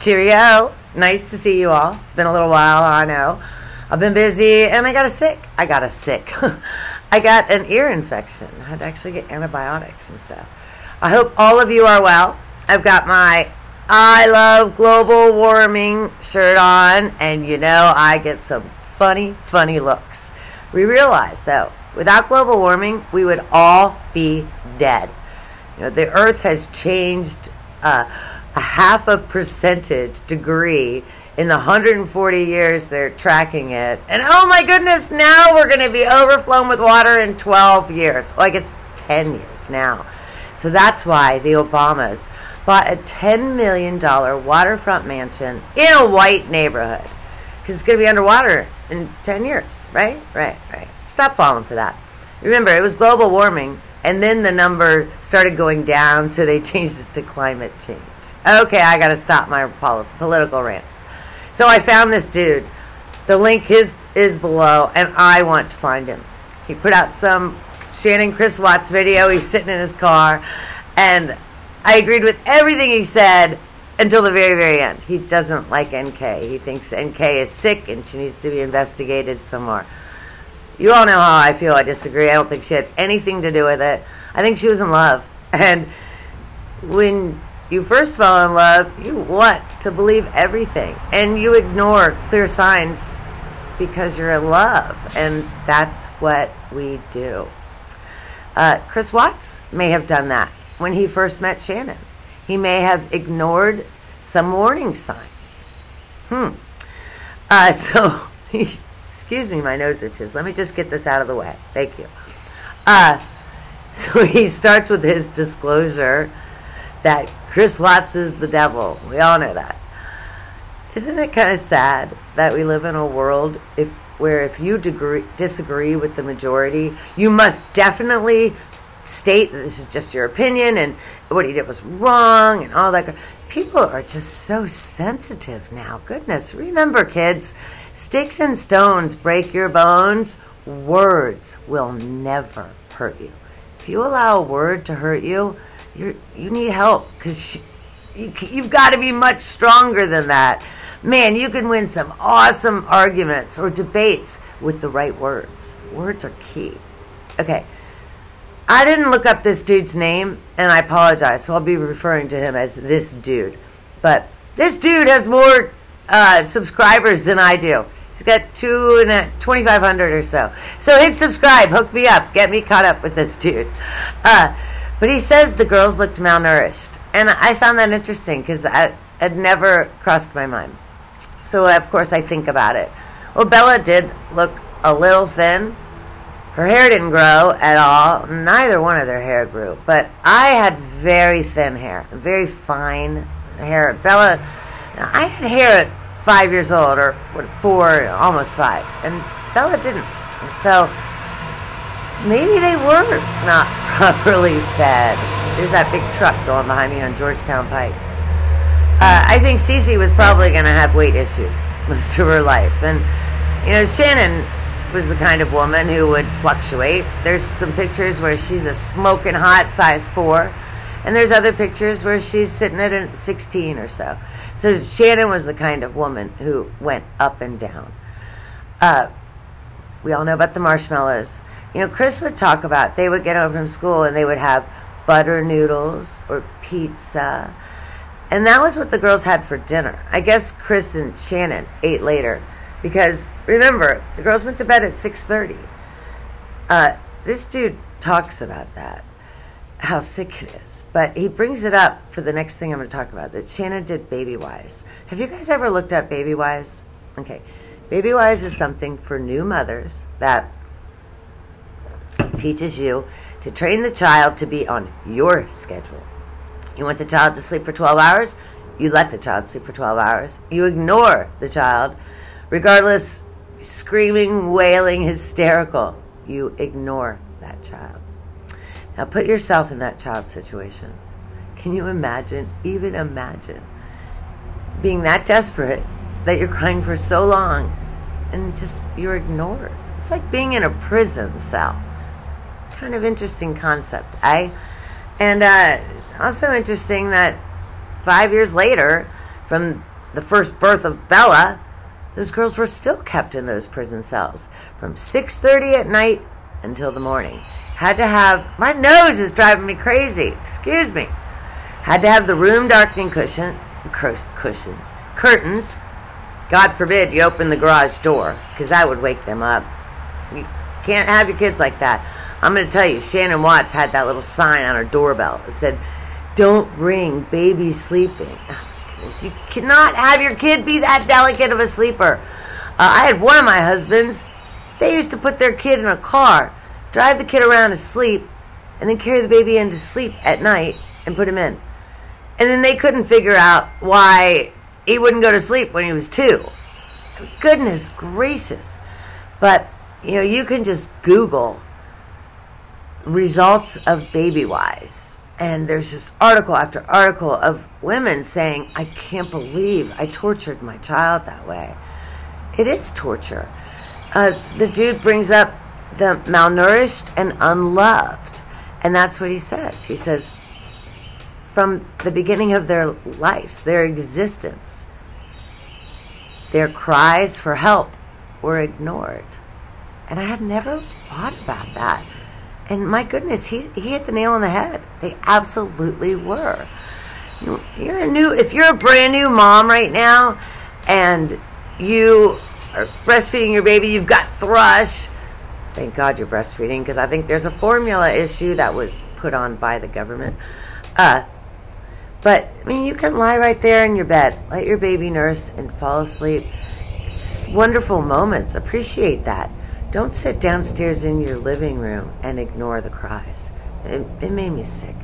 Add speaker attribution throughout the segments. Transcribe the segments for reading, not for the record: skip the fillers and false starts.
Speaker 1: Cheerio. Nice to see you all. It's been a little while, I know. I've been busy, and I got a sick. I got an ear infection. I had to actually get antibiotics and stuff. I hope all of you are well. I've got my I Love Global Warming shirt on, and you know I get some funny looks. We realize, though, without global warming, we would all be dead. You know, the Earth has changed a 0.5% degree in the 140 years they're tracking it. And oh my goodness, now we're going to be overflown with water in 12 years. Well, I guess 10 years now. So that's why the Obamas bought a $10 million waterfront mansion in a white neighborhood. Because it's going to be underwater in 10 years, right? Right. Stop falling for that. Remember, it was global warming, and then the number started going down, so they changed it to climate change. Okay, I got to stop my political rants. So I found this dude. The link is below, and I want to find him. He put out some Shannon Chris Watts video. He's sitting in his car, and I agreed with everything he said until the very end. He doesn't like NK. He thinks NK is sick and she needs to be investigated some more. You all know how I feel. I disagree. I don't think she had anything to do with it. I think she was in love. And when you first fall in love, you want to believe everything. And you ignore clear signs because you're in love. And that's what we do. Chris Watts may have done that when he first met Shannon. He may have ignored some warning signs. So, excuse me, my nose itches. Let me just get this out of the way. Thank you. So he starts with his disclosure that Chris Watts is the devil. We all know that. Isn't it kind of sad that we live in a world where if you disagree with the majority, you must definitely state that this is just your opinion and what he did was wrong and all that. People are just so sensitive now. Goodness, remember, kids, sticks and stones break your bones. Words will never hurt you. If you allow a word to hurt you, you need help, because you've got to be much stronger than that. Man, you can win some awesome arguments or debates with the right words. Words are key. Okay. I didn't look up this dude's name, and I apologize, so I'll be referring to him as this dude. But this dude has more subscribers than I do. He's got 2,500 or so. So hit subscribe, hook me up, get me caught up with this dude. But he says the girls looked malnourished, and I found that interesting because it had never crossed my mind. So, of course, I think about it. Well, Bella did look a little thin. Her hair didn't grow at all. Neither one of their hair grew. But I had very thin hair, very fine hair. Bella, I had hair at 5 years old, or 4, almost 5. And Bella didn't. So maybe they were not properly fed. So there's that big truck going behind me on Georgetown Pike. I think Cece was probably going to have weight issues most of her life. And, you know, Shannon was the kind of woman who would fluctuate. There's some pictures where she's a smoking hot size 4, and there's other pictures where she's sitting at a 16 or so. So Shannon was the kind of woman who went up and down. We all know about the marshmallows. You know, Chris would talk about, they would get home from school and they would have butter noodles or pizza. And that was what the girls had for dinner. I guess Chris and Shannon ate later. Because, remember, the girls went to bed at 6:30. This dude talks about that, how sick it is. But he brings it up for the next thing I'm going to talk about, that Shannon did Baby Wise. Have you guys ever looked at Baby Wise? Okay. Baby Wise is something for new mothers that teaches you to train the child to be on your schedule. You want the child to sleep for 12 hours? You let the child sleep for 12 hours. You ignore the child. Regardless, screaming, wailing, hysterical, you ignore that child. Now put yourself in that child's situation. Can you imagine, even imagine, being that desperate that you're crying for so long and just you're ignored? It's like being in a prison cell. Kind of interesting concept, And also interesting that 5 years later, from the first birth of Bella, those girls were still kept in those prison cells from 6:30 at night until the morning. Had to have, my nose is driving me crazy, excuse me. Had to have the room darkening curtains. God forbid you open the garage door, because that would wake them up. You can't have your kids like that. I'm going to tell you, Shannon Watts had that little sign on her doorbell. It said, "Don't ring, baby sleeping." Oh my goodness, you cannot have your kid be that delicate of a sleeper. I had one of my husbands, they used to put their kid in a car, drive the kid around to sleep, and then carry the baby in to sleep at night and put him in. And then they couldn't figure out why he wouldn't go to sleep when he was 2. Goodness gracious. But, you know, you can just Google results of BabyWise, and there's just article after article of women saying, "I can't believe I tortured my child that way." It is torture. The dude brings up the malnourished and unloved, and that's what he says. He says, from the beginning of their lives, their existence, their cries for help were ignored. And I had never thought about that. And my goodness, he hit the nail on the head. They absolutely were. If you're a brand new mom right now and you are breastfeeding your baby, you've got thrush. Thank God you're breastfeeding, because I think there's a formula issue that was put on by the government. But, I mean, you can lie right there in your bed, let your baby nurse, and fall asleep. It's just wonderful moments. Appreciate that. Don't sit downstairs in your living room and ignore the cries. It made me sick.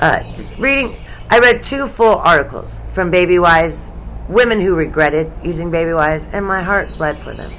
Speaker 1: I read 2 full articles from BabyWise, women who regretted using BabyWise, and my heart bled for them.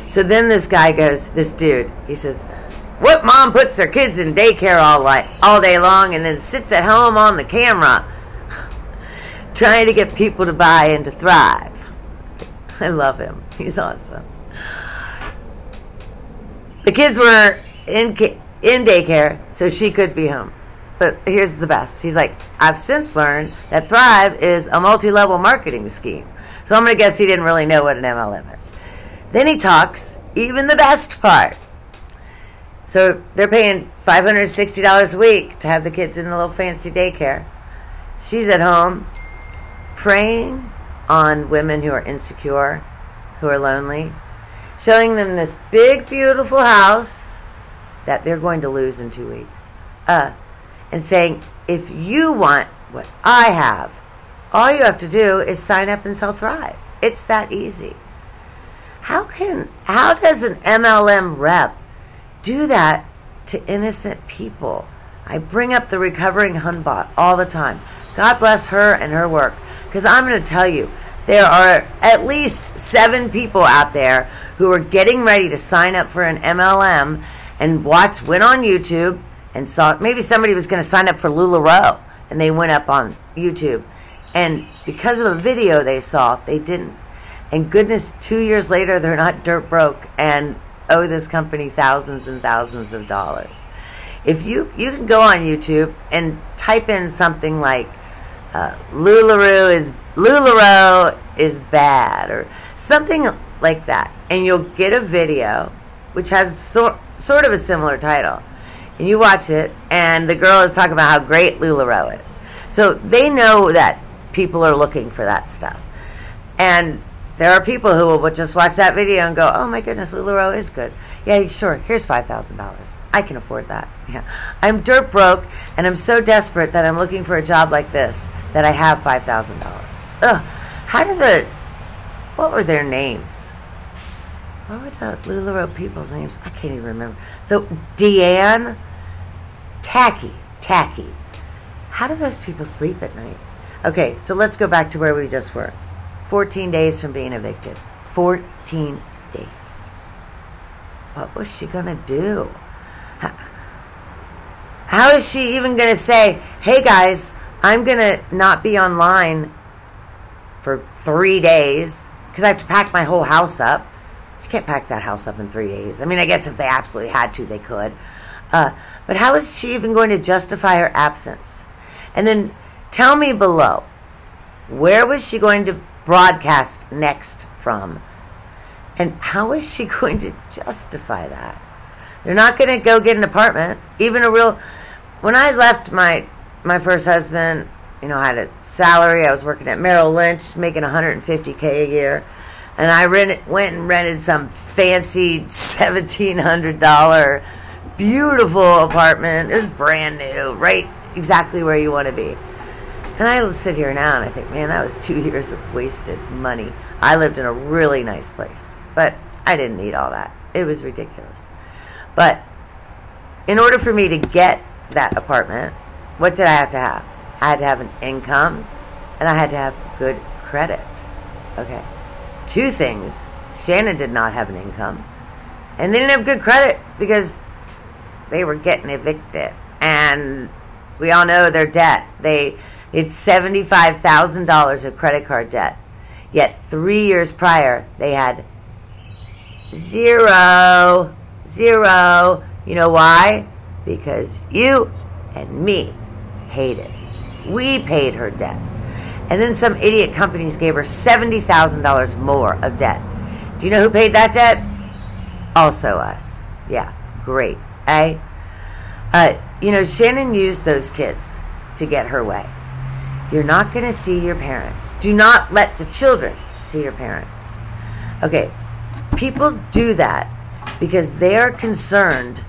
Speaker 1: So then this guy goes, this dude, he says, "What mom puts their kids in daycare all day long and then sits at home on the camera trying to get people to buy into Thrive?" I love him. He's awesome. The kids were in daycare, so she could be home. But here's the best. He's like, "I've since learned that Thrive is a multi-level marketing scheme." So I'm going to guess he didn't really know what an MLM is. Then he talks, even the best part. So they're paying $560 a week to have the kids in the little fancy daycare. She's at home preying on women who are insecure, who are lonely, showing them this big, beautiful house that they're going to lose in 2 weeks. And saying, "If you want what I have, all you have to do is sign up and sell Thrive. It's that easy." How does an MLM rep do that to innocent people? I bring up the recovering Hunbot all the time. God bless her and her work. Because I'm going to tell you, there are at least 7 people out there who are getting ready to sign up for an MLM and went on YouTube and saw, maybe somebody was going to sign up for LuLaRoe, and they went up on YouTube. And because of a video they saw, they didn't. And goodness, 2 years later, they're not dirt broke and owe this company thousands and thousands of dollars. If you can go on YouTube and type in something like LuLaRoe is bad, or something like that, and you'll get a video which has sort of a similar title. And you watch it, and the girl is talking about how great LuLaRoe is. So they know that people are looking for that stuff. And there are people who will just watch that video and go, "Oh my goodness, LuLaRoe is good. Yeah, sure, here's $5,000. I can afford that." Yeah, I'm dirt broke, and I'm so desperate that I'm looking for a job like this that I have $5,000. Ugh. What were their names? What were the LuLaRoe people's names? I can't even remember. Deanne? Tacky. How do those people sleep at night? Okay, so let's go back to where we just were. 14 days from being evicted. 14 days. What was she going to do? How is she even going to say, "Hey guys, I'm going to not be online for 3 days because I have to pack my whole house up"? She can't pack that house up in 3 days. I mean, I guess if they absolutely had to, they could. But how is she even going to justify her absence? And then tell me below, where was she going to broadcast next from. And how is she going to justify that? They're not going to go get an apartment, even a real... When I left my first husband, I had a salary. I was working at Merrill Lynch, making $150K a year. And I went and rented some fancy $1,700 beautiful apartment. It was brand new, right exactly where you want to be. And I sit here now and I think, man, that was 2 years of wasted money. I lived in a really nice place, but I didn't need all that. It was ridiculous. But in order for me to get that apartment, what did I have to have? I had to have an income, and I had to have good credit. Okay. 2 things. Shannon did not have an income, and they didn't have good credit because they were getting evicted. And we all know their debt. They had $75,000 of credit card debt. Yet 3 years prior, they had zero. You know why? Because you and me paid it. We paid her debt. And then some idiot companies gave her $70,000 more of debt. Do you know who paid that debt? Also us. Yeah, great. Shannon used those kids to get her way. You're not going to see your parents. Do not let the children see your parents. Okay, people do that because they are concerned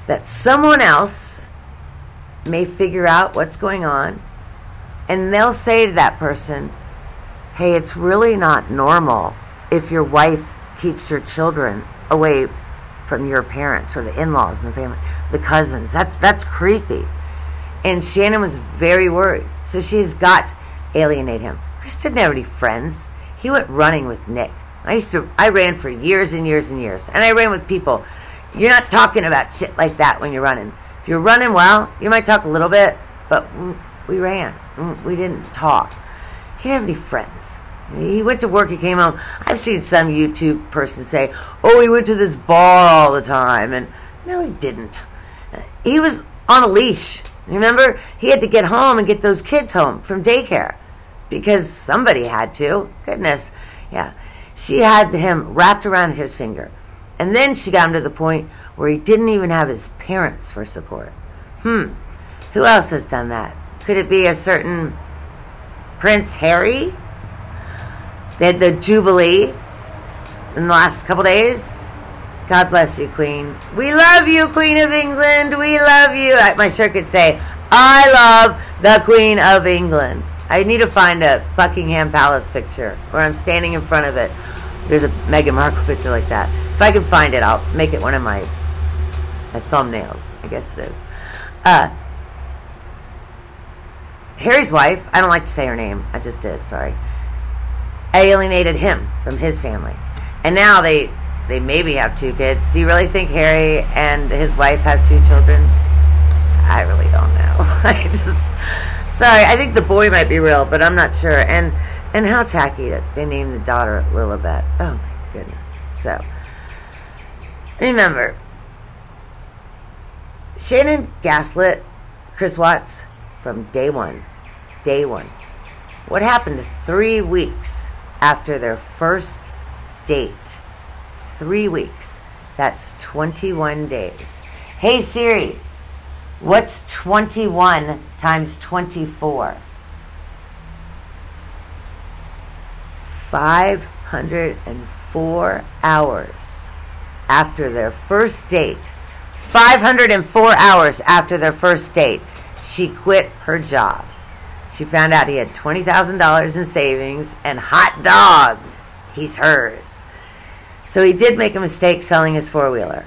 Speaker 1: that someone else may figure out what's going on, and they'll say to that person, hey, it's really not normal if your wife keeps your children away from your parents or the in-laws in the family, the cousins. That's creepy. And Shannon was very worried. So she's got to alienate him. Chris didn't have any friends. He went running with Nick. I ran for years and years and years. And I ran with people. You're not talking about shit like that when you're running. If you're running well, you might talk a little bit, but we ran. We didn't talk. He didn't have any friends. He went to work, he came home. I've seen some YouTube person say, oh, he went to this bar all the time. And no, he didn't. He was on a leash. Remember? He had to get home and get those kids home from daycare because somebody had to. Goodness. Yeah. She had him wrapped around his finger. And then she got him to the point where he didn't even have his parents for support. Who else has done that? Could it be a certain Prince Harry? They had the Jubilee in the last couple days. God bless you, Queen. We love you, Queen of England. We love you. My shirt could say, I love the Queen of England. I need to find a Buckingham Palace picture where I'm standing in front of it. There's a Meghan Markle picture like that. If I can find it, I'll make it one of my thumbnails. I guess it is. Harry's wife, I don't like to say her name. I just did, sorry. Alienated him from his family. And now they maybe have 2 kids. Do you really think Harry and his wife have 2 children? I really don't know. Sorry, I think the boy might be real, but I'm not sure. And how tacky that they named the daughter Lilibet. Oh my goodness. So, remember, Shannon gaslit Chris Watts from day one. Day one. What happened 3 weeks after their first date? 3 weeks. That's 21 days. Hey Siri, what's 21 times 24? 504 hours after their first date. 504 hours after their first date, she quit her job. She found out he had $20,000 in savings, and hot dog, he's hers. So he did make a mistake selling his four-wheeler.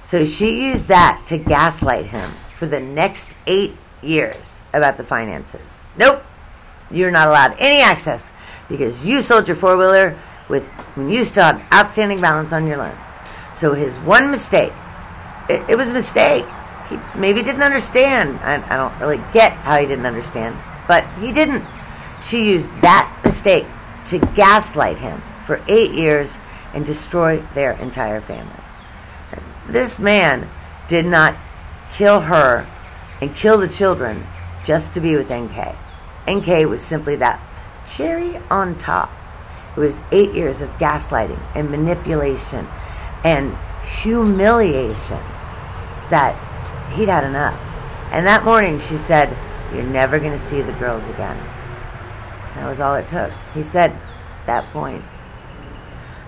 Speaker 1: So she used that to gaslight him for the next 8 years about the finances. Nope, you're not allowed any access because you sold your four-wheeler when you still had outstanding balance on your loan. So his one mistake, it was a mistake. He maybe didn't understand. I don't really get how he didn't understand, but he didn't. She used that mistake to gaslight him for 8 years and destroy their entire family. This man did not kill her and kill the children just to be with NK. NK was simply that cherry on top, it was 8 years of gaslighting and manipulation and humiliation that he'd had enough. And that morning she said, "You're never going to see the girls again." That was all it took. He said that point.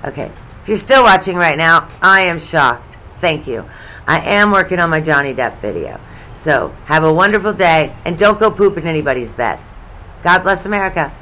Speaker 1: Okay, if you're still watching right now, I am shocked. Thank you. I am working on my Johnny Depp video. So have a wonderful day, and don't go poop in anybody's bed. God bless America.